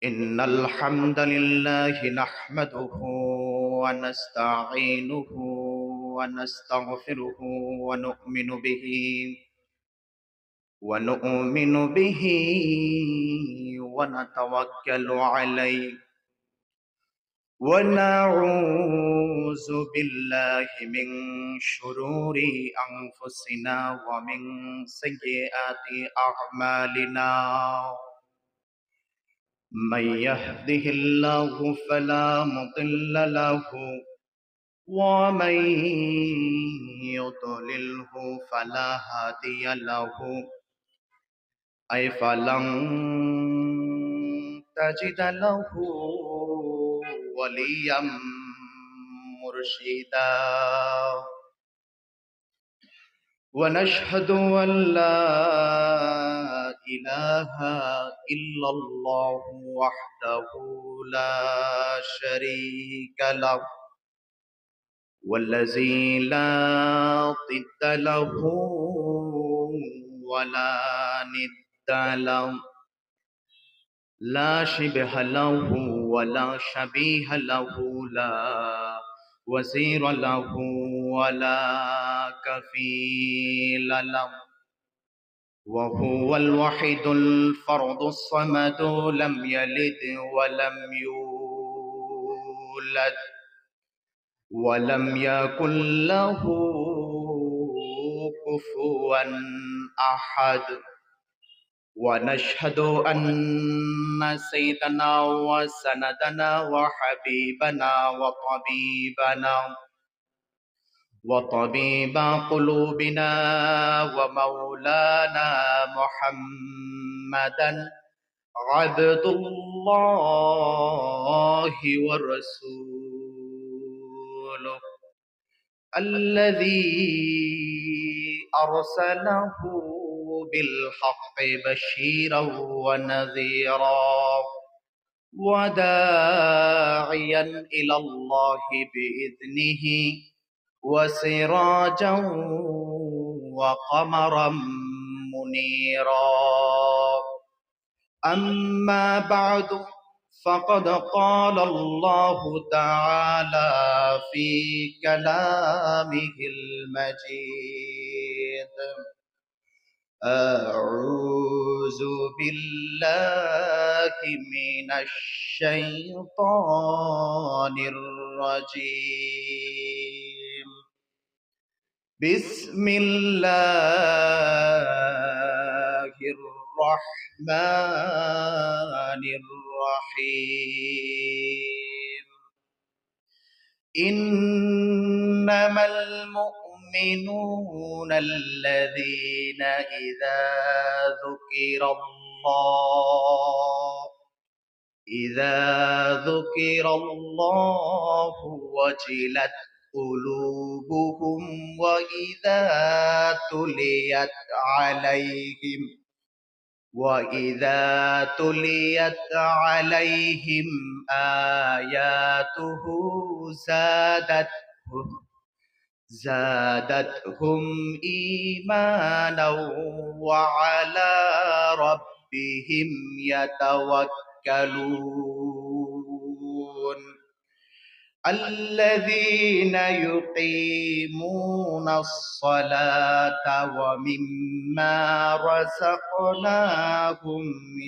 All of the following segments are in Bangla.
إن الحمد لله نحمده ونستعينه ونستغفره ونؤمن به ونتوكل عليه ونعوذ بالله من شرور أنفسنا ومن سيئات أعمالنا من يهده الله فلا مضل له ومن يضلله فلا هادي له أي فلن تجد له وليا مرشدا ونشهد أن لا إله إلا الله وحده لا شريك له والذي لا ضد له ولا ند له لا شبه له ولا شبيه له لا وزير له ولا كفيل له وهو الوحيد الفرد الصمد لم يلد ولم يولد ولم يكن له كفوا أحد ونشهد أن سيدنا وسندنا وحبيبنا وطبيب قلوبنا ومولانا محمدا عبد الله ورسوله الذي أرسله بالحق بشيرا ونذيرا وداعيا إلى الله بإذنه وسراجا وقمرا منيرا أما بعد فقد قال الله تعالى في كلامه المجيد أعوذ بالله من الشيطان الرجيم بسم الله الرحمن الرحيم إنما المؤمنون الذين إذا ذكر الله وجلت قلوبهم وإذا تليت عليهم آياته زادتهم إيمانا وعلى ربهم يتوكلون الذين يقيمون الصلاة ومما رزقناهم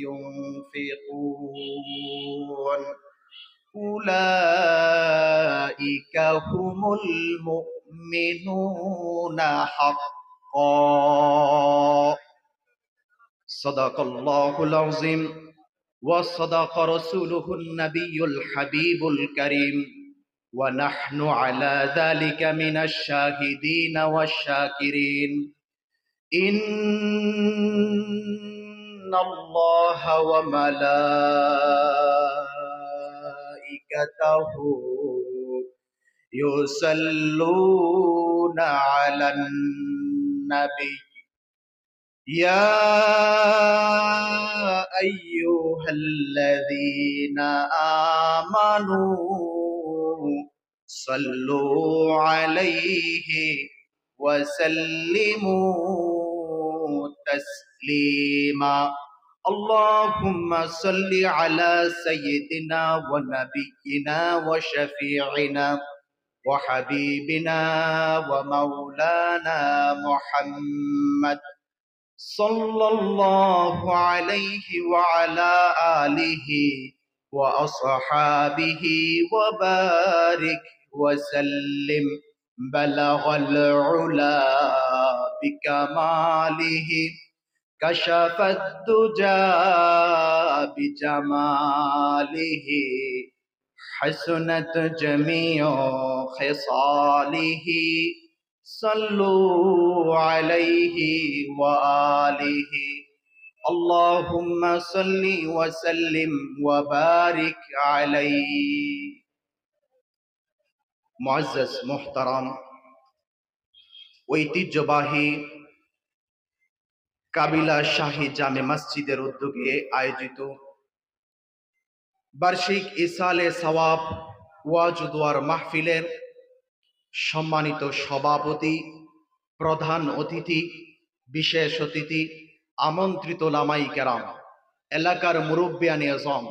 ينفقون أولئك هم المؤمنون حقا صدق الله العظيم وصدق رسوله النبي الحبيب الكريم ونحن على ذلك من الشاهدين والشاكرين إن الله وملائكته يصلون على النبي يا أيها الذين آمنوا صلوا عليه وسلموا تسليما. اللهم صل على سيدنا ونبينا وشفيعنا وحبيبنا ومولانا محمد صلى الله عليه وعلى آله وأصحابه وبارك وسلم. بلغ العلا بكماله كشف الدجى بجماله حسنت جميع خصاله صلوا عليه وآله. اللهم صل وسلم وبارك عليه. মুআজ্জাজ মুহতারাম, ঐতিহ্যবাহী কাবিলা শাহী জামে মসজিদের উদ্যোগে আয়োজিত বার্ষিক ইসালে সওয়াব ওয়াজ ও দোয়ার মাহফিলের সম্মানিত সভাপতি, প্রধান অতিথি, বিশেষ অতিথি, আমন্ত্রিত ওলামায়ে কেরাম, এলাকার মুরব্বিয়ানে আজম,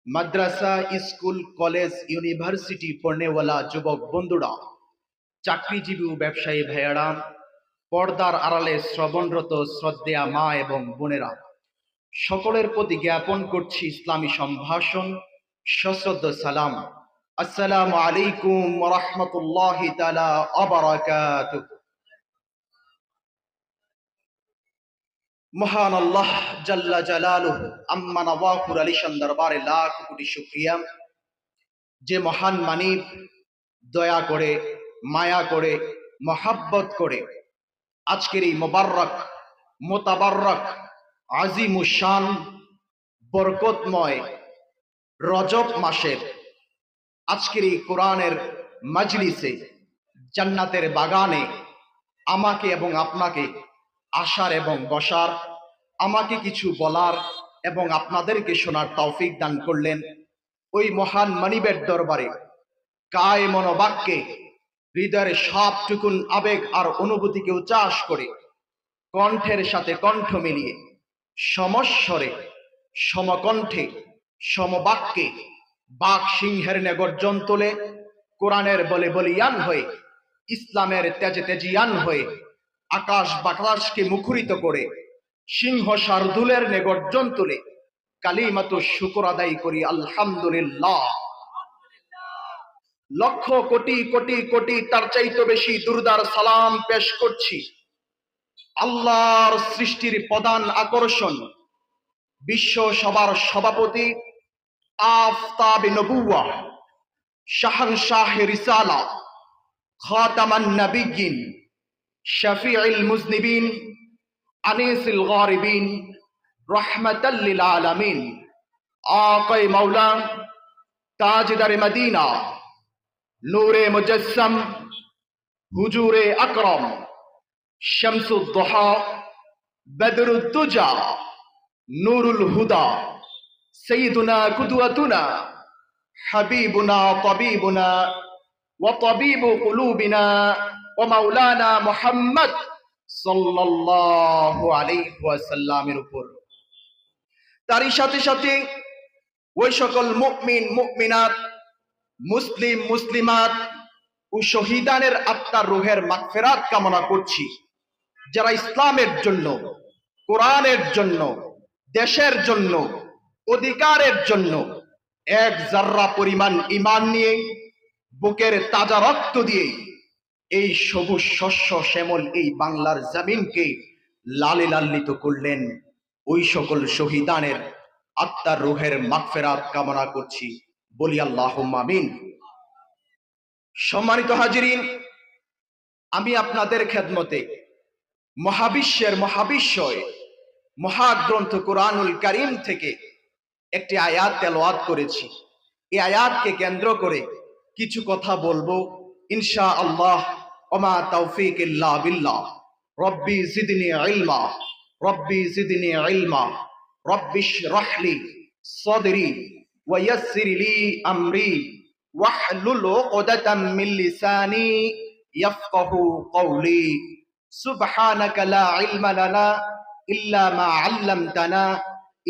মাদ্রাসা, স্কুল, কলেজ, ইউনিভার্সিটি পড়নেওয়ালা যুবক বন্ধুরা, চাকরিজীবী ও ব্যবসায়ী ভাইয়েরা, পর্দার আড়ালে শ্রবণরত শ্রদ্ধেয়া মা এবং বোনেরা, সকলের প্রতি জ্ঞাপন করছি ইসলামী সম্ভাষণ, সশ্রদ্ধ সালাম। আসসালামু আলাইকুম ওয়া রাহমাতুল্লাহি তাআলা ওয়া বারাকাতুহু। মহান আল্লাহ জাল্লা জালালুহু আম্মা নওয়াহুর আলিশান দরবারে লাখ কোটি শুকরিয়া, যে মহান মানিব দয়া করে, মায়া করে, মহাব্বত করে আজকের এই মোবাররক, মোতাবাররক, আজিমুশান, বরকতময় রজব মাসের আজকের এই কোরআনের মাজলিসে, জান্নাতের বাগানে আমাকে এবং আপনাকে আসার এবং বসার, আমাকে কিছু বলার এবং আপনাদেরকে শোনার তৌফিক দান করলেন। ওই মহান মানিবের দরবারে কায় মনোবাক্যে হৃদয়ের সবটুকুন আবেগ আর অনুভূতিকে উচ্চাস করে কণ্ঠের সাথে কণ্ঠ মিলিয়ে সমস্বরে, সমকণ্ঠে, সমবাক্যে বাক সিংহের ন্যায় গর্জন তোলে, কোরআনের বলে বলিয়ান হয়ে, ইসলামের তেজে তেজিয়ান হয়ে আকাশ বাতাসকে মুখরিত করে সিংহ শার্দুলের ন্যায় গর্জন তোলে কালিমাতু শুকর আদায় করি আলহামদুলিল্লাহ। লক্ষ কোটি কোটি কোটি তার চাইতে বেশি দুরুদার সালাম পেশ করছি আল্লাহর সৃষ্টির প্রধান আকর্ষণ, বিশ্ব সবার সভাপতি, আফতাবে নবুওয়া, শাহনশাহ রিসালা, খাতামান নবিয়্যিন, শফিউল মুজনিবিন, আনিসুল গারিবিন, রাহমাতাল লিল আলামিন, আকায়ে মাওলা, তাজদারে মদিনা, নূরে মুজাসসাম, হুজুরে আকরাম, শামসুদ দুহা, বদরুদ দুজা, নূরুল হুদা, সাইয়্যিদুনা কুদওয়াতুনা, হাবিবুনা তাবিবুনা ওয়া তাবিবু কুলুবিনা ওয়া মাওলানা মুহাম্মদ সাল্লাল্লাহু আলাইহি ওয়াসাল্লামের উপর, তারই সাথে সাথে ওই সকল মুমিন, মুমিনাত, মুসলিম, মুসলিমাত ও শহীদানের আত্মার রূহের মাগফিরাত কামনা করছি, যারা ইসলামের জন্য, কোরআনের জন্য, দেশের জন্য, অধিকারের জন্য এক জাররা পরিমাণ ঈমান নিয়ে বুকের তাজা রক্ত দিয়ে এই সবুজ শস্য শ্যামল এই বাংলার জমিনকে লালে লাল্লিত করলেন, ওই সকল শহীদানের আত্মার রূহের মাগফিরাত কামনা করছি, বলি আল্লাহুম্মা আমিন। সম্মানিত হাজিরিন, আমি আপনাদের খেদমতে মহাবিশ্বের মহাবিশ্বয় মহাগ্রন্থ কুরআনুল কারীম থেকে একটি আয়াত তেলাওয়াত করেছি। এই আয়াতকে কেন্দ্র করে কিছু কথা বলবো ইনশাআল্লাহ। ওমা তাওফীক ইল্লা বিল্লাহ। রব্বি জিদনি ইলমা, রব্বি জিদনি ইলমা, রব্বি ইশরাহ লি সাদরি ওয়া ইয়াসসির লি আমরি ওয়াহলুল উকদাতাম মিন লিসানি ইয়াফকাহু কওলি সুবহানাকা লা ইলমা লানা ইল্লা মা আল্লামতানা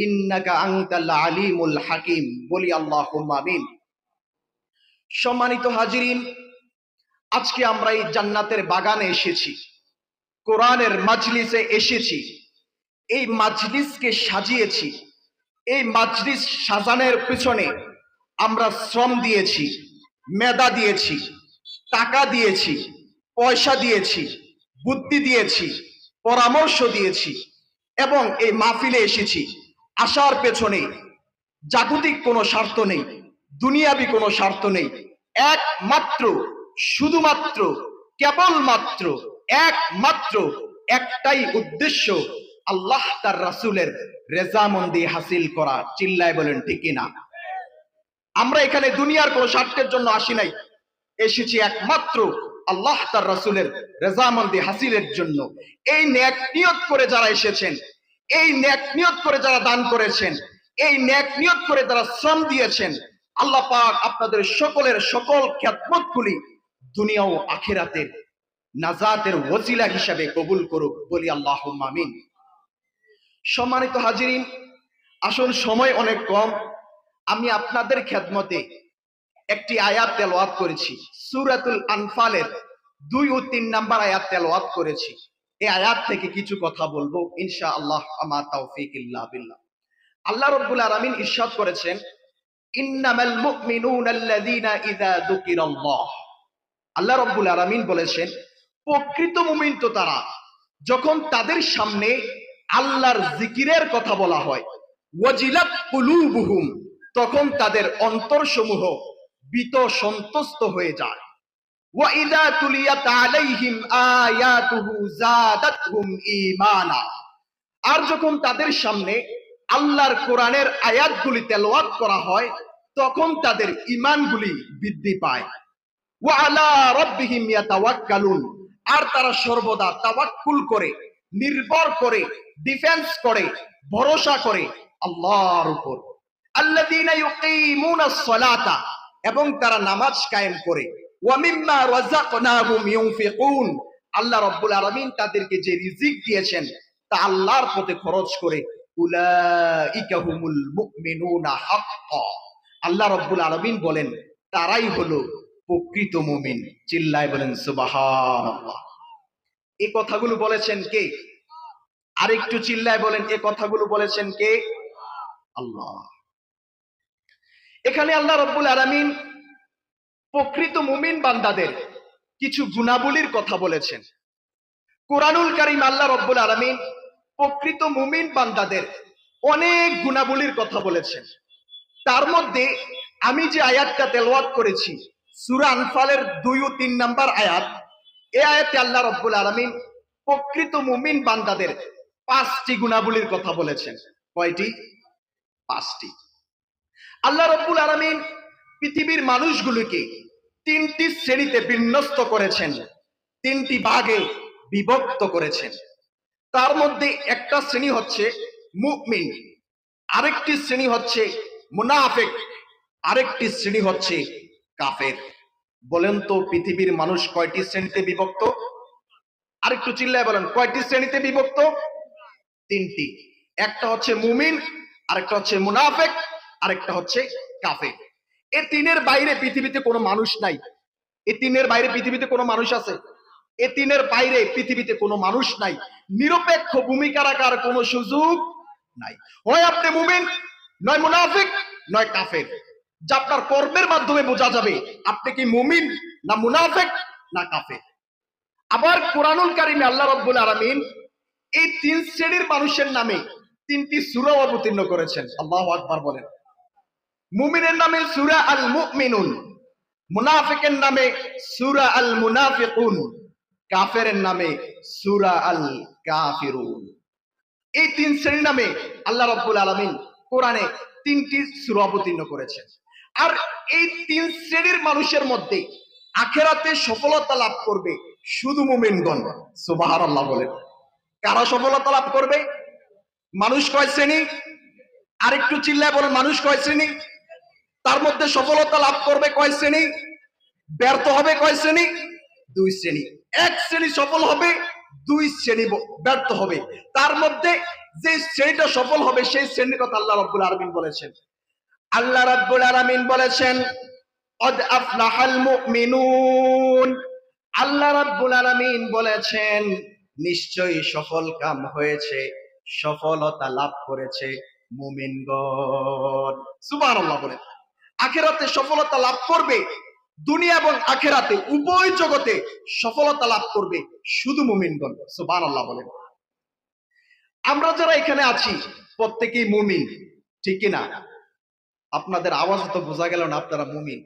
ইন্নাকা আনতাল আলিমুল হাকিম। বলি আল্লাহুম্মা আমিন। সম্মানিত হাজিরিন, আজকে আমরা এই জান্নাতের বাগানে এসেছি, কোরআনের মাজলিসে এসেছি। এই মাজলিসকে সাজিয়েছি, এই মাজলিস সাজানোর পিছনে আমরা শ্রম দিয়েছি, মেধা দিয়েছি, টাকা দিয়েছি, পয়সা দিয়েছি, বুদ্ধি দিয়েছি, পরামর্শ দিয়েছি এবং এই মাহফিলে এসেছি। আসার পেছনে জাগতিক কোনো স্বার্থ নেই, দুনিয়াবি কোনো স্বার্থ নেই, একমাত্র, শুধুমাত্র, কেবলমাত্র, একমাত্র একটাই উদ্দেশ্য, আল্লাহ তার রাসূলের রেজামন্দি হাসিল করা। চিল্লায় বলেন ঠিক কিনা? আমরা এখানে দুনিয়ার কোনো স্বার্থের জন্য আসি নাই, এসেছি একমাত্র আল্লাহ তার রাসূলের রেজামন্দি হাসিলের জন্য। এই নেক নিয়ত করে যারা এসেছেন, এই নেক নিয়ত করে যারা দান করেছেন, এই নেক নিয়ত করে যারা শ্রম দিয়েছেন, আল্লাহ পাক আপনাদের সকলের সকল খিদমতগুলি দুনিয়া ও আখিরাতের নাজাতের ওসিলা হিসাবে কবুল করুক। বলি আল্লাহুম্মা আমিন। সম্মানিত হাজিরিন, আসল সময় অনেক কম, আমি আপনাদের খেদমতে একটি আয়াত তেলাওয়াত করেছি, সূরাতুল আনফালের 2 ও 3 নম্বর আয়াত তেলাওয়াত করেছি। এই আয়াত থেকে কিছু কথা বলবো ইনশাআল্লাহ, আমা তাওফীক ইল্লা বিল্লাহ। আল্লাহ রাব্বুল আলামিন ইরশাদ করেছেন, ইন্নামাল মুমিনুনা আল্লাযীনা ইযা যুকিরাল্লাহ। আল্লাহ রাব্বুল আলামিন বলেছেন, প্রকৃত মুমিন তো তারা যখন তাদের সামনে আল্লাহর জিকিরের কথা বলা হয়, ওয়াজিলাত কুলুবুহুম, তখন তাদের অন্তরসমূহ ভীত সন্ত্রস্ত হয়ে যায়। ওয়া ইযা তুলিয়াত আলাইহিম আয়াতুহু যাদাতহুম ঈমানা, আর যখন তাদের সামনে আল্লাহর কোরআনের আয়াতগুলি তেলাওয়াত করা হয়, তখন তাদের ঈমানগুলি বৃদ্ধি পায়। ওয়া আলা রাব্বিহিম ইয়াতাওয়াক্কালুন, আর তারা সর্বদা তাওয়াক্কুল করে, নির্ভর করে, ডিফেন্স করে, ভরসা করে আল্লাহর উপর। আল্লাযীনা ইউকিমুনাস সালাতা, এবং তারা নামাজ কায়েম করে। ওয়া মিম্মা রাযাকনাহুম ইউনফিকুন, আল্লাহ রাব্বুল আলামিন তাদেরকে যে রিজিক দিয়েছেন তা আল্লাহর পথে খরচ করে। উলাইকা হুমুল মুমিনুনা হাক্কা, আল্লাহ রাব্বুল আলামিন বলেন তারাই হলো প্রকৃত মুমিন। চিল্লায় বলেন সুবহানাল্লাহ। এই কথাগুলো বলেছেন কে? আরেকটু চিল্লায় বলেন, এই কথাগুলো বলেছেন কে? আল্লাহ। এখানে আল্লাহ রাব্বুল আলামিন প্রকৃত মুমিন বান্দাদের কিছু গুণাবলীর কথা বলেছেন। কোরআনুল কারীম আল্লাহ রাব্বুল আলামিন প্রকৃত মুমিন বান্দাদের অনেক গুণাবলীর কথা বলেছেন। তার মধ্যে আমি যে আয়াতটা তেলাওয়াত করেছি, সূরা আনফালের 2 ও 3 নম্বর আয়াত, এই আয়াতে আল্লাহ রাব্বুল আলামিন প্রকৃত মুমিন বান্দাদের 5টি গুণাবলীর কথা বলেছেন। কয়টি? 5টি। আল্লাহ রাব্বুল আলামিন পৃথিবীর মানুষগুলোকে 3টি শ্রেণীতে বিন্যস্ত করেছেন, 3টি ভাগে বিভক্ত করেছেন। তার মধ্যে একটা শ্রেণী হচ্ছে মুমিন, আরেকটি শ্রেণী হচ্ছে মুনাফিক, আরেকটি শ্রেণী হচ্ছে কাফের। বলেন তো পৃথিবীর মানুষ কয়টি শ্রেণীতে বিভক্ত? আরেকটু চিল্লায় বলেন, কয়টি শ্রেণীতে বিভক্ত? 3টি। একটা হচ্ছে মুমিন, আরেকটা হচ্ছে মুনাফিক, আরেকটা হচ্ছে কাফের। এই তিনের বাইরে পৃথিবীতে কোনো মানুষ নাই। এই তিনের বাইরে পৃথিবীতে কোনো মানুষ আছে? এই তিনের বাইরে পৃথিবীতে কোনো মানুষ নাই। নিরপেক্ষ ভূমিকা রাখার কোনো সুযোগ নাই। হয় আপনি মুমিন, নয় মুনাফিক, নয় কাফের। যা আপনার কর্মের মাধ্যমে বোঝা যাবে আপনি কি মুমিন না মুনাফিক না কাফের। আবার কোরআনুল কারীমে আল্লাহ রাব্বুল আলামিন এই 3 শ্রেণীর মানুষের নামে 3টি সূরা অবতীর্ণ করেছেন। আল্লাহু আকবার বলেন। মুমিনের নামে সূরা আল মুমিনুন, মুনাফিকের নামে সূরা আল মুনাফিকুন, কাফেরের নামে সূরা আল কাফিরুন। এই 3 শ্রেণীর নামে আল্লাহ রাব্বুল আলামিন কোরআনে 3টি সূরা অবতীর্ণ করেছেন। আর এই 3 শ্রেণীর মানুষের মধ্যে আখিরাতে সফলতা লাভ করবে শুধু মুমিনগণ। সুবহানাল্লাহ বলেন। কারা সফলতা লাভ করবে? মানুষ কয় শ্রেণী? আরেকটু চিল্লায় বলেন, মানুষ কয় শ্রেণী? তার মধ্যে সফলতা লাভ করবে কয় শ্রেণী? ব্যর্থ হবে কয় শ্রেণী? দুই শ্রেণী। এক শ্রেণী সফল হবে, দুই শ্রেণী ব্যর্থ হবে। তার মধ্যে যে শ্রেণীটা সফল হবে সেই শ্রেণীর কথা আল্লাহ রাব্বুল আলামিন বলেছেন। আল্লাহ রাব্বুল আলামিন বলেছেন কদ আফলাহাল মুমিনুন। আল্লাহ রাব্বুল আলামিন বলেছেন নিশ্চয়ই সফল কাম হয়েছে, সফলতা লাভ করেছে মুমিনগণ। সুবহানাল্লাহ বলেন। আখিরাতে সফলতা লাভ করবে, দুনিয়া এবং আখিরাতে উভয় জগতে সফলতা লাভ করবে শুধু মুমিনগণ। সুবহানাল্লাহ বলেন। আমরা যারা এখানে আছি প্রত্যেকেই মুমিন, ঠিক কি না? আপনাদের আওয়াজ তো বোঝা গেল না আপনারা মুমিন।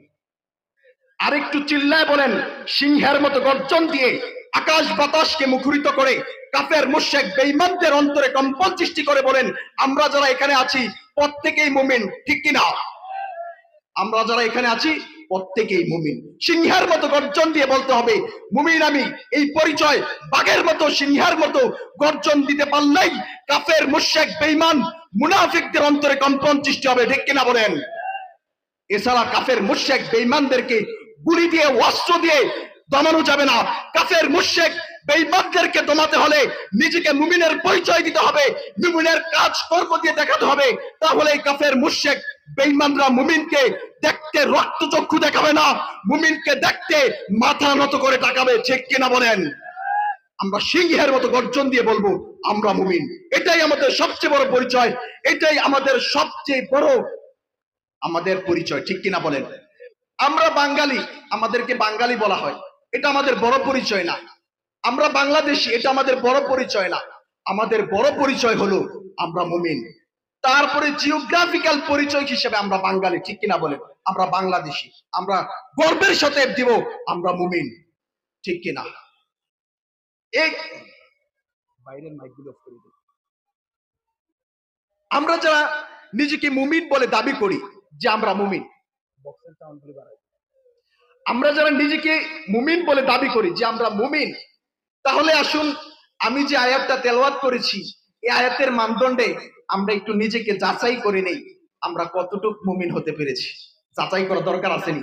আরেকটু চিল্লায় বলেন, সিংহের মতো গর্জন দিয়ে আকাশ বাতাসকে মুখরিত করে কাফের মুশরিক বেঈমানদের অন্তরে কম্পন সৃষ্টি করে বলেন, আমরা যারা এখানে আছি প্রত্যেকেই মুমিন, ঠিক কি না? আমরা যারা এখানে আছি প্রত্যেকেই মুমিন। সিংহের মতো গর্জন দিয়ে বলতে হবে মুমিন আমি। এই পরিচয় বাঘের মতো সিংহের মতো গর্জন দিতে পারলেই কাফের মুশরিক বেঈমান মুনাফিকদের অন্তরে কম্পন সৃষ্টি হবে, ঠিক কিনা বলেন? এছাড়া কাফের মুশরিক বেঈমানদেরকে গুলি দিয়ে অস্ত্র দিয়ে দমানো যাবে না। কাফের মুশরিক বেঈমানদেরকে দমাতে হলে নিজেকে মুমিনের পরিচয় দিতে হবে, মুমিনের কাজ কর্ম দিয়ে দেখাতে হবে। তাহলে কাফের মুশরিক বেঈমানরা মুমিনকে দেখতে রক্ত চক্ষু দেখাবে না, মুমিনকে দেখতে মাথা নত করে তাকাবে, ঠিক কিনা বলেন? আমরা সিংহের মতো গর্জন দিয়ে বলবো আমরা মুমিন। এটাই আমাদের সবচেয়ে বড় পরিচয়, এটাই আমাদের সবচেয়ে বড় আমাদের পরিচয়, ঠিক কিনা বলেন? আমরা বাঙালি, আমাদেরকে বাঙালি বলা হয়, এটা আমাদের বড় পরিচয় না। আমরা বাংলাদেশী, এটা আমাদের বড় পরিচয় না। আমাদের বড় পরিচয় হলো আমরা মুমিন। তারপরে জিওগ্রাফিক্যাল পরিচয় হিসেবে আমরা বাঙালি, ঠিক কিনা বলেন? আমরা বাংলাদেশী, আমরা গর্বের সাথে দিব আমরা মুমিন, ঠিক কিনা? এই বাইরের মাইকগুলো অফ করে দিন। আমরা যারা নিজেকে মুমিন বলে দাবি করি যে আমরা মুমিন, আমরা যারা নিজেকে মুমিন বলে দাবি করি যে আমরা মুমিন, তাহলে আসুন আমি যে আয়াতটা তেলাওয়াত করেছি এই আয়াতের মানদণ্ডে আমরা একটু নিজেকে যাচাই করে নেই, আমরা কতটুকু মুমিন হতে পেরেছি। যাচাই করা দরকার আসেনি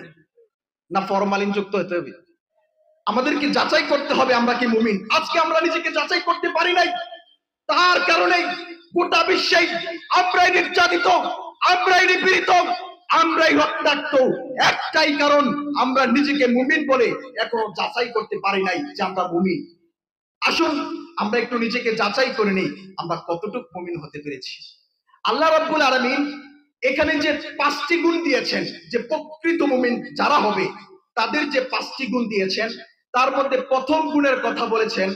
না? ফরমালিন যুক্ত হতে হবে, আমাদেরকে যাচাই করতে হবে আমরা কি মুমিন। আজকে আমরা নিজেকে যাচাই করতে পারি নাই, তার কারণে গোটা বিশ্বে আমরাই নির্যাতিত, আমরাই নিপীড়িত, আমরাই রক্তাক্ত। একটাই কারণ, আমরা নিজেকে মুমিন বলে এখনো যাচাই করতে পারি নাই যে আমরা মুমিন। আসুন আমরা একটু নিজেকে যাচাই করে নিই আমরা কতটুকু মুমিন হতে পেরেছি। আল্লাহ রাব্বুল আলামিন এখানে যে 5টি গুণ দিয়েছেন, যে প্রকৃত মুমিন যারা হবে তাদের যে 5টি গুণ দিয়েছেন, তার মধ্যে প্রথম গুণের কথা বলেছেন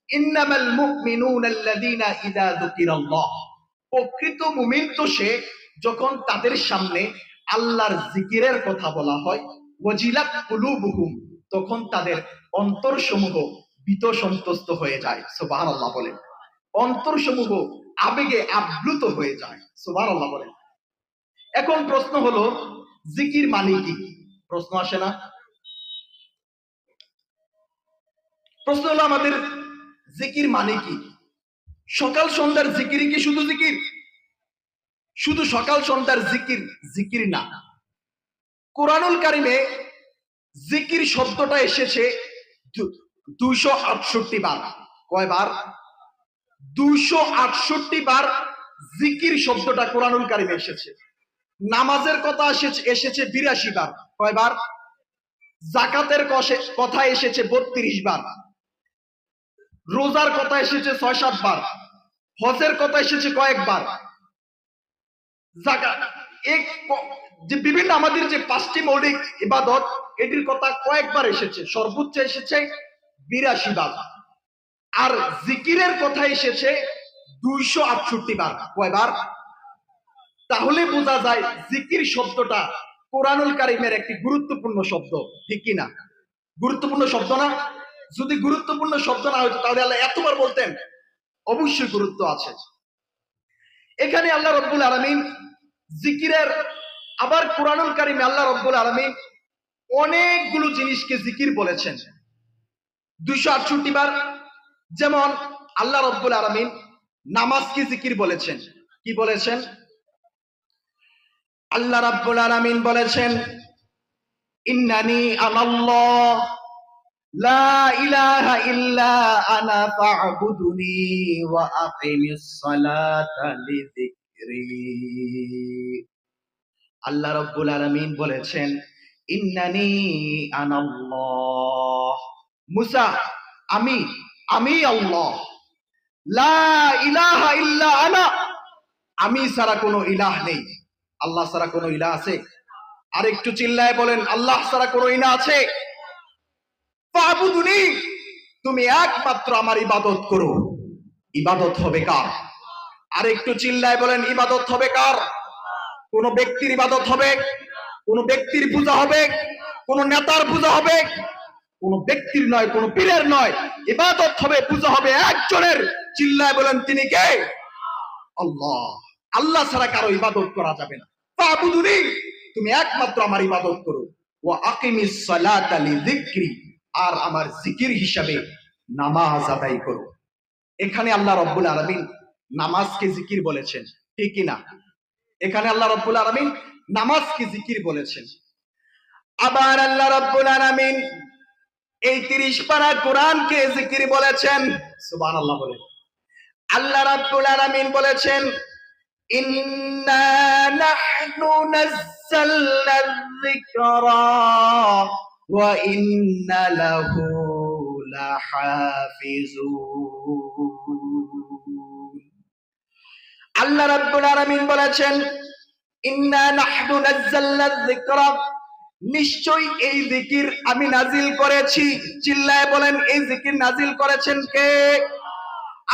ইন্নামাল মুমিনুনা আল্লাযীনা ইযা যুকিরাল্লাহ। প্রকৃত মুমিন তো সে যখন তাদের সামনে আল্লাহর জিকিরের কথা বলা হয়, ওয়াজিলাত কুলুবুহুম, তখন তাদের অন্তরসমূহ ভীত সন্ত্রস্ত হয়ে যায়। সুবহানাল্লাহ বলেন। অন্তরসমূহ আবেগে আপ্লুত হয়ে যায়। সুবহানাল্লাহ বলেন। এখন প্রশ্ন হলো জিকির মানে কি? প্রশ্ন আসে না? প্রশ্ন হলো আমাদের জিকির মানে কি? সকাল সন্ধ্যার জিকির কি শুধু জিকির? শুধু সকাল সন্ধ্যার জিকির জিকির না। কোরআনুল কারিমে জিকির শব্দটা এসেছে 268 বার। কয়বার? 268 বার জিকির শব্দটা কোরআনুল কারিমে এসেছে। নামাজের কথা এসেছে 82 বার। কয়বার? যাকাতের কথা এসেছে 32 বার। রোজার কথা এসেছে 6-7 বার। হজের কথা এসেছে কয়েকবার। যাকাত, যে বিভিন্ন আমাদের যে 5টি মৌলিক ইবাদত, এটির কথা কয়েকবার এসেছে, সর্বোচ্চ এসেছে 82 বার। আর জিকিরের কথা এসেছে 268 বার। কয়বার? তাহলে বোঝা যায় জিকির শব্দটা কোরআনুল কারিমের একটি গুরুত্বপূর্ণ শব্দ, ঠিক কি না? গুরুত্বপূর্ণ শব্দ না? যদি গুরুত্বপূর্ণ শব্দ না হতো তাহলে আল্লাহ এতবার বলতেন? অবশ্যই গুরুত্ব আছে। এখানে আল্লাহ রাব্বুল আলামিন জিকিরের, আবার কোরআনুল কারিমে আল্লাহ রাব্বুল আলামিন অনেকগুলো জিনিসকে জিকির বলেছেন 268 বার। যেমন আল্লাহ রাব্বুল আলামিন নামাজকে জিকির বলেছেন। কি বলেছেন? আল্লাহ রাব্বুল আলামিন বলেছেন ইন্নানি আনাল্লাহ, লা ইলাহা ইল্লা আনা ফা'বুদুনি ওয়া আকিমিস সালাতা লিযিকরি। আল্লাহ রাব্বুল আলামিন বলেছেন, ইন্নানি আনাল্লাহ। মুসা, আমি আমি আল্লাহ। লা ইলাহা ইল্লা আনা, আমি ছাড়া কোনো ইলাহ নেই। আল্লাহ ছাড়া কোনো ইলাহ আছে? আর একটু চিল্লায় বলেন, আল্লাহ ছাড়া কোনো ইলাহ আছে? ফা'বুদুনি, তুমি একমাত্র আমার ইবাদত করো। ইবাদত হবে কার? আর একটু চিল্লায় বলেন, ইবাদত হবে কার? কোন ব্যক্তির ইবাদত হবে? কোন ব্যক্তির পূজা হবে? কোন নেতার পূজা হবে? কোন ব্যক্তির নয়, কোন পীরের নয়। ইবাদত হবে, পূজা হবে একজনের। চিল্লায় বলেন, তিনি কে? আল্লাহ। আল্লাহ ছাড়া কারো ইবাদত করা যাবে না। ফা'বুদুনি, তুমি একমাত্র আমার ইবাদত করো। ওয়া আকিমিস সালাতা লিযিকরি, আর আমার জিকির হিসাবে নামাজ আদায় করো। এখানে আল্লাহ রাব্বুল আলামিন নামাজকে জিকির বলেছেন, ঠিক কি না? এখানে আল্লাহ রাব্বুল আলামিন নামাজকে জিকির বলেছেন। আবার আল্লাহ রাব্বুল আলামিন এই 30 পারা কোরআনকে জিকির বলেছেন। সুবহানাল্লাহ বলেন। আল্লাহ রাব্বুল আলামিন বলেছেন, ইন্না নাহনু নাযালনা যিকরা ওয়া ইন্না লাহু লাহাফিজুন। আল্লাহ রাব্বুল আলামিন বলেছেন, ইন্না নাহনু নাযালনা যিকরা, নিশ্চয়ই এই জিকির আমি নাজিল করেছি। চিল্লায় বলেন, এই জিকির নাজিল করেছেন কে?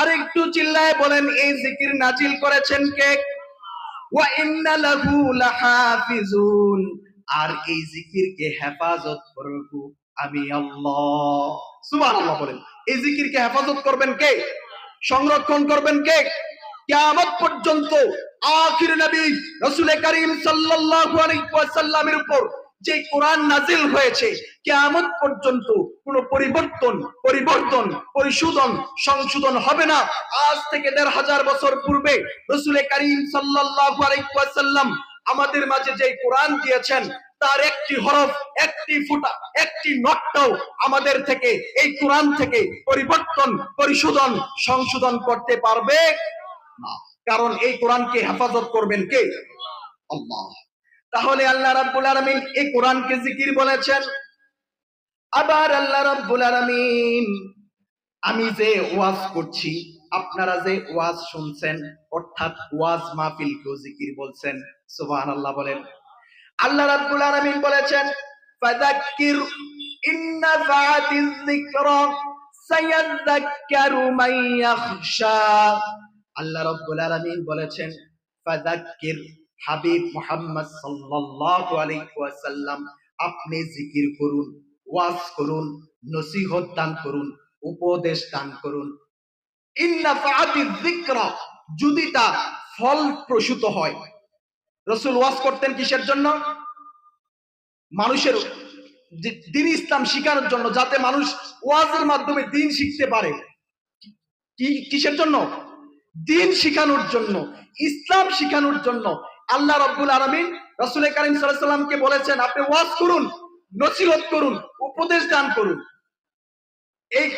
আরেকটু চিল্লায় বলেন, এই জিকির নাজিল করেছেন কে? ওয়া ইন্না লাহু লাহাফিজুন, আর এই জিকিরকে হেফাজত করব আমি আল্লাহ। সুবহানাল্লাহ বলেন। এই জিকিরকে হেফাজত করবেন কে? সংরক্ষণ করবেন কে? কিয়ামত পর্যন্ত আখির নবী রাসূল করিম সাল্লাল্লাহু আলাইহি ওয়াসাল্লামের উপর যে কোরআন নাজিল হয়েছে, কিয়ামত পর্যন্ত কোনো পরিবর্তন, পরিশোধন, সংশোধন হবে না। আজ থেকে ১৫০০ বছর পূর্বে রাসূল করিম সাল্লাল্লাহু আলাইহি ওয়াসাল্লাম আমাদের মাঝে যে কোরআন দিয়েছেন, তার একটি হরফ, একটি ফুটা, একটি নটটাও আমাদের থেকে, এই কোরআন থেকে পরিবর্তন, পরিশোধন, সংশোধন করতে পারবে না। কারণ এই কোরআনকে হেফাজত করবেন কে? আল্লাহ। তাহলে আল্লাহ রাব্বুল আলামিন এই কোরআনকে জিকির বলেছেন। আবার আল্লাহ রাব্বুল আলামিন, আমি যে ওয়াজ করছি, আপনারা যে ওয়াজ শুনছেন, অর্থাৎ ওয়াজ মাহফিলকেও জিকির বলছেন। সুবহানাল্লাহ বলেন। আল্লাহ রাব্বুল আলামিন বলেছেন, ফাযাক্কির ইন্না ফাআতিয যিকরা সায়াযাক্কারু মান ইয়াখশা। আল্লাহ রাব্বুল আলামিন বলেছেন, ফাযাক্কির, হাবিব মুহাম্মদ সাল্লাল্লাহু আলাইহি ওয়াসাল্লাম, আপনি জিকির করুন, ওয়াজ করুন, নসিহত দান করুন, উপদেশ দান করুন। ইন্না ফাআতিয যিকরা, যদি তা ফলপ্রসূত হয়। রাসূল ওয়াজ করতেন কিসের জন্য? মানুষের দ্বীন ইসলাম শিখানোর জন্য, যাতে মানুষ ওয়াজের মাধ্যমে দ্বীন শিখতে পারে। কিসের জন্য? দ্বীন শিখানোর জন্য, ইসলাম শিখানোর জন্য। আল্লাহ রাব্বুল আলামিন রাসূল করিম সাল্লাল্লাহু আলাইহি ওয়াসাল্লামকে বলেছেন, আপনি ওয়াজ করুন, নসিহত করুন, উপদেশ দান করুন। এই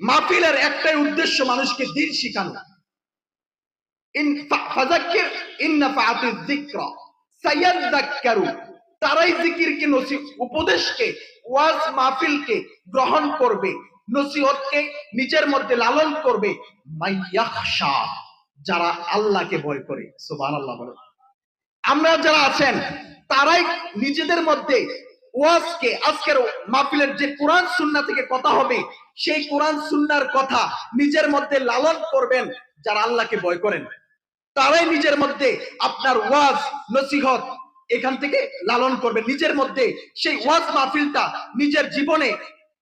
মাহফিলের একটাই উদ্দেশ্য, মানুষকে দ্বীন শিখানো। ফাযাক্কির ইন্না ফাআতিয যিকরা সায়াযাক্কারু, তারাই জিকিরকে, উপদেশকে, ওয়াজ মাহফিলকে গ্রহণ করবে, নসিহতকে নিজের মধ্যে লালন করবে, মাইয়াখশা, যারা আল্লাহকে ভয় করে। সুবহানাল্লাহ বলেন। আমরা যারা আছেন, তারাই নিজেদের মধ্যে ওয়াজকে, আজকের মাহফিলের যে কোরআন সুন্নাহ থেকে কথা হবে, সেই কোরআন সুন্নাহর কথা নিজের মধ্যে লালন করবেন যারা আল্লাহকে ভয় করেন। তারাই নিজের মধ্যে আপনার ওয়াজ নসিহত এখান থেকে লালন করবেন, নিজের মধ্যে সেই ওয়াজ মাহফিলটা নিজের জীবনে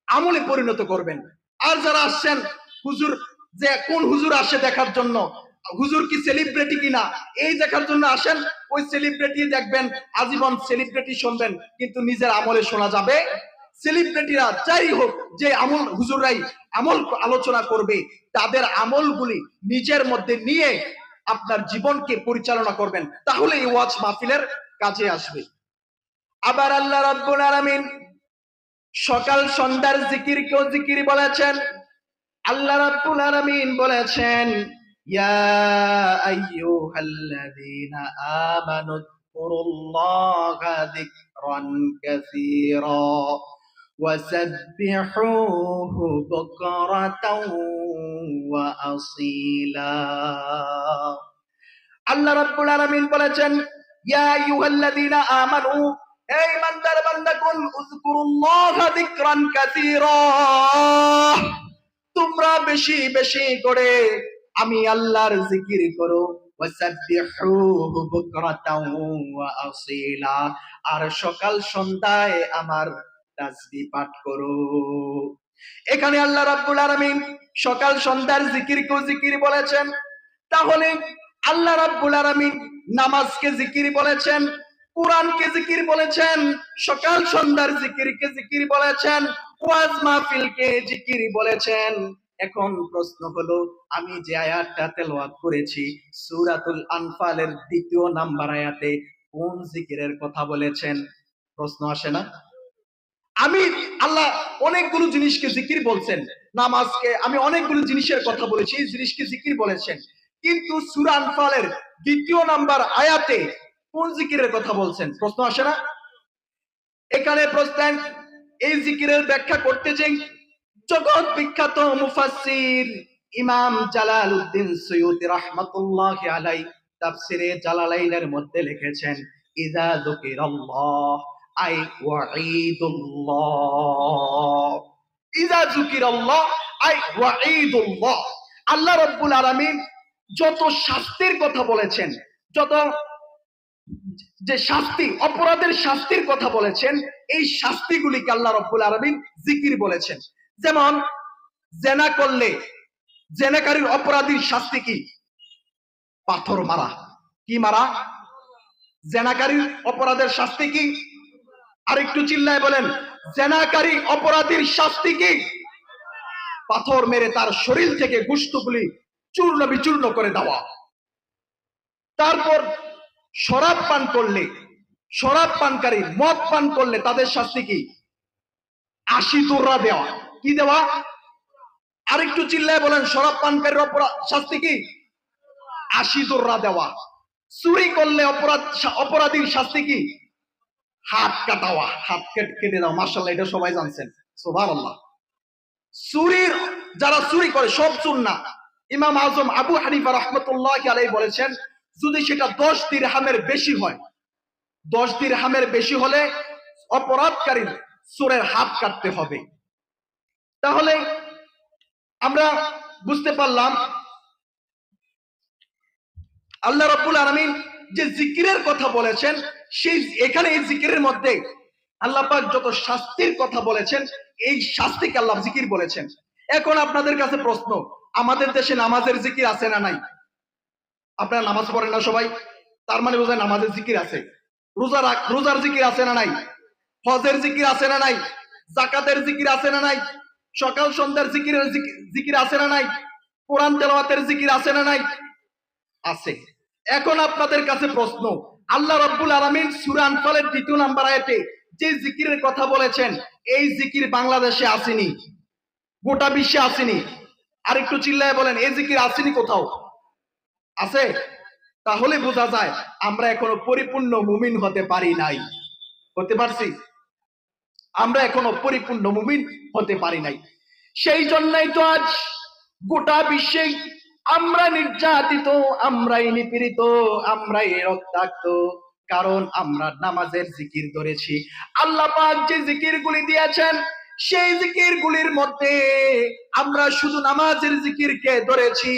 আমলে পরিণত করবেন। আর যারা আসছেন, হুজুর, যে কোন হুজুর আসে দেখার জন্য, হুজুর কি সেলিব্রিটি কিনা, এই দেখার জন্য আসেন, ওই সেলিব্রিটি দেখবেন, আজীবন সেলিব্রিটি শুনবেন, কিন্তু নিজের আমলে শোনা যাবে। সেলিব্রিটিরা যাই হোক, যে আমল হুজুররাই আমল আলোচনা করবে, তাদের আমলগুলি নিজের মধ্যে নিয়ে আপনার জীবনকে পরিচালনা করবেন, তাহলে এই ওয়াজ মাহফিলের কাজে আসবে। আবার আল্লাহ রাব্বুল আলামিন সকাল সন্ধ্যার জিকিরকেও জিকির বলেছেন। আল্লাহ রাব্বুল আলামিন বলেছেন, ইয়া আইয়ুহাল্লাযীনা আমানু যকুরুল্লাহা যিকরান কাসীরা ওয়াসাব্বিহুহু বুকরাতাও ওয়া আসীলা। আল্লাহ রাব্বুল আলামিন বলেছেন, ইয়া আইয়ুহাল্লাযীনা আমানু, হে ইমানদার বান্দাগণ, উযকুরুল্লাহা যিকরান কাসীরা, তোমরা বেশি বেশি করে আমি আল্লাহর জিকির করো। ওয়াসাব্বিহুহু বুকরাতাও ওয়া আসীলা, আর সকাল সন্ধ্যায় আমার তাসবিহ পাঠ করো। এখানে আল্লাহ রাব্বুল আলামিন সকাল সন্ধ্যার জিকিরকেও জিকির বলেছেন। তাহলে আল্লাহ রাব্বুল আলামিন নামাজকে জিকির বলেছেন, কোরআনকে জিকির বলেছেন, সকাল সন্ধ্যার জিকিরকে জিকির বলেছেন, ওয়াজ মাহফিলকে জিকির বলেছেন। এখন প্রশ্ন হলো, আমি যে আয়াতটা তেলাওয়াত করেছি সূরাতুল আনফালের 2 নাম্বার আয়াতে কোন জিকিরের কথা বলেছেন? প্রশ্ন আসে না? আমি আল্লাহ অনেকগুলো জিনিসকে জিকির বলছেন, নামাজকে আমি অনেকগুলো জিনিসের কথা বলেছি, এই জিনিসকে জিকির বলেছেন, কিন্তু সূরা আনফালের 2 নাম্বার আয়াতে কোন জিকিরের কথা বলছেন? প্রশ্ন আসে না? এখানে প্রশ্ন, এই জিকিরের ব্যাখ্যা করতে যে জগৎ বিখ্যাত মুফাসসির ইমাম জালালউদ্দিন সুয়ুতী রাহমাতুল্লাহি আলাইহি তাফসিরে জালালাইনের মধ্যে লিখেছেন, ইযা যুকিরাল্লাহ আই ওয়াঈদুল্লাহ। ইযা যুকিরাল্লাহ আই ওয়াঈদুল্লাহ, আল্লাহ রাব্বুল আলামিন যত শাস্তির কথা বলেছেন, যত যে শাস্তি, অপরাধের শাস্তির কথা বলেছেন, এই শাস্তিগুলিকে আল্লাহ রাব্বুল আলামিন জিকির বলেছেন। যেমন জেনা করলে জেনাকারীর অপরাধীর শাস্তি কি? পাথর মারা। কি মারা? জেনাকারীর অপরাধের শাস্তি কি? আরেকটু চিল্লায় বলেন, জেনাকারী অপরাধীর শাস্তি কি? পাথর মেরে তার শরীর থেকে গোশতগুলি চূর্ণ বিচূর্ণ করে দেওয়া। তারপর শরাব পান করলে, শরাব পানকারী মদ পান করলে তাদের শাস্তি কি? 80 তোররা দেওয়া। কি দেওয়া? আরেকটু চিল্লায় বলেন, শরাব পানকারীর অপরাধ শাস্তি কি? 80 তোররা দেওয়া। চুরি করলে অপরাধীর শাস্তি কি? হাত কাটাওয়া, হাত কেটে দাও। মাশাআল্লাহ, এটা সবাই জানছেন, সুবহানাল্লাহ। চুরির, যারা চুরি করে সব চোর না। ইমাম আজম আবু হানিফা রাহমাতুল্লাহি আলাইহি বলেছেন, যদি সেটা 10 দিরহামের বেশি হয়, 10 দিরহামের বেশি হলে অপরাধকারীর চোরের হাত কাটতে হবে। তাহলে আমরা বুঝতে পারলাম আল্লাহ রাব্বুল আলামিন যে জিকিরের কথা বলেছেন, সেই এখানে এই জিকিরের মধ্যে আল্লাহ পাক যত শাস্তির কথা বলেছেন, এই শাস্তিকে আল্লাহ জিকির বলেছেন। এখন আপনাদের কাছে প্রশ্ন, আমাদের দেশে নামাজের জিকির আছে না নাই? আপনারা নামাজ পড়েন না সবাই, তার মানে বোঝায় নামাজের জিকির আছে। রোজার জিকির আছে না নাই? হজের জিকির আছে না নাই? যাকাতের জিকির আছে না নাই? সকাল সন্ধ্যার জিকির আছে না নাই? কোরআন তেলাওয়াতের জিকির আছে না নাই? আছে। এখন আপনাদের কাছে প্রশ্ন, আল্লাহ রাব্বুল আলামিন সূরা আনফালের 2 নাম্বার আয়াতে যে জিকিরের কথা বলেছেন, এই জিকির বাংলাদেশে আসেনি, গোটা বিশ্বে আসেনি। আর একটু চিল্লায় বলেন, এই জিকির আসেনি কোথাও? আছে? তাহলে বোঝা যায় আমরা এখনো পরিপূর্ণ মুমিন হতে পারি নাই। হতে পারছি? আমরা এখনো পরিপূর্ণ মুমিন হতে পারি নাই। সেই জন্যই তো আজ গোটা বিশ্বে আমরা নির্যাতিত, আমরাই নিপীড়িত, আমরাই রক্তাক্ত, কারণ আমরা নামাজের জিকির ধরেছি। আল্লাহ পাক যে জিকিরগুলি দিয়েছেন, সেই জিকিরগুলির মধ্যে আমরা শুধু নামাজের জিকিরকে ধরেছি,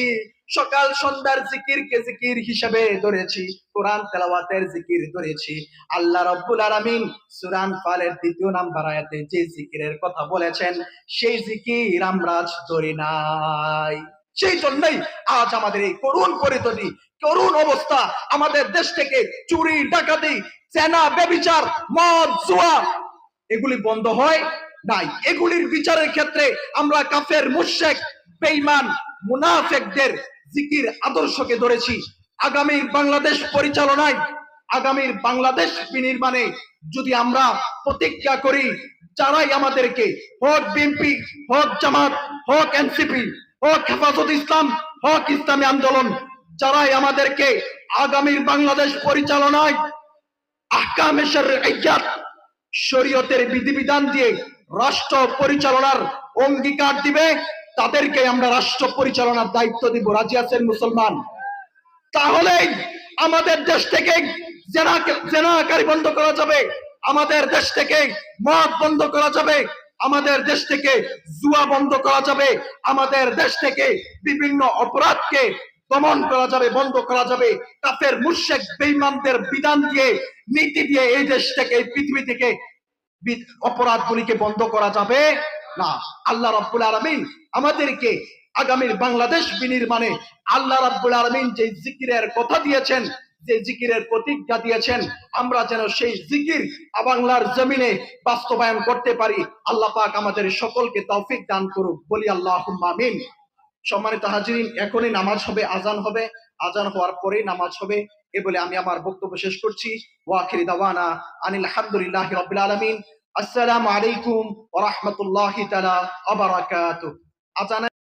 সকাল সন্ধ্যার জিকিরকে জিকির হিসেবে ধরেছি, কোরআন তেলাওয়াতের জিকির ধরেছি। আল্লাহ রাব্বুল আলামিন সূরা আনফালের 2 নাম্বার আয়াতে যে জিকিরের কথা বলেছেন, সেই জিকির আমরা আজ ধরি নাই। সেই জন্যই আজ আমাদের এই করুণ পরিস্থিতি, করুণ অবস্থা। আমাদের দেশ থেকে চুরি, ডাকাতি, জেনা, ব্যভিচার, মদ, জুয়া এগুলি বন্ধ হয় নাই। এগুলির বিচারের ক্ষেত্রে আমরা কাফের, মুশরিক, বেঈমান, মুনাফিকদের জিকির আদর্শকে ধরেছি। আগামীর বাংলাদেশ পরিচালনায়, আগামীর বাংলাদেশ বিনির্মাণে যদি আমরা প্রতিজ্ঞা করি, যারাই আমাদেরকে, হোক বিএনপি, হোক জামাত, হোক এনসিপি, হোক হেফাজত ইসলাম, হোক ইসলামী আন্দোলন, যারাই আমাদেরকে আগামীর বাংলাদেশ পরিচালনায় আহকামে শরঈয়াত, শরীয়তের বিধিবিধান দিয়ে রাষ্ট্র পরিচালনার অঙ্গীকার দিবে, তাদেরকে আমরা রাষ্ট্র পরিচালনার দায়িত্ব দিব। রাজি আছেন মুসলমান? তাহলেই আমাদের দেশ থেকে জেনাকারী বন্ধ করা যাবে, আমাদের দেশ থেকে মদ বন্ধ করা যাবে, আমাদের দেশ থেকে জুয়া বন্ধ করা যাবে, আমাদের দেশ থেকে বিভিন্ন অপরাধকে দমন করা যাবে, বন্ধ করা যাবে। কাফের মুশরিক বেঈমানদের বিধান দিয়ে, নীতি দিয়ে এই দেশ থেকে, এই পৃথিবী থেকে অপরাধগুলিকে বন্ধ করা যাবে না। আল্লাহ রাব্বুল আলামিন আমাদেরকে আগামীর বাংলাদেশ বিনির্মাণে আল্লাহ রাব্বুল আলামিন যে জিকিরের কথা দিয়েছেন, যে জিকিরের প্রতিজ্ঞা দিয়েছেন, আমরা যেন সেই জিকির বাংলার জমিনে বাস্তবায়ন করতে পারি। আল্লাহ পাক আমাদের সকলকে তৌফিক দান করুক, বলি আল্লাহুম্মা আমিন। সম্মানিত হাজিরিন, এখনই নামাজ হবে, আজান হবে, আজান হওয়ার পরেই নামাজ হবে। এ বলে আমি আমার বক্তব্য শেষ করছি। ওয়া আখিরি দাওয়ানা আনিল হামদুলিল্লাহি রাব্বিল আলামিন। আসসালামু আলাইকুম ওয়া রাহমাতুল্লাহি তাআলা ওয়া বারাকাতুহু। আজান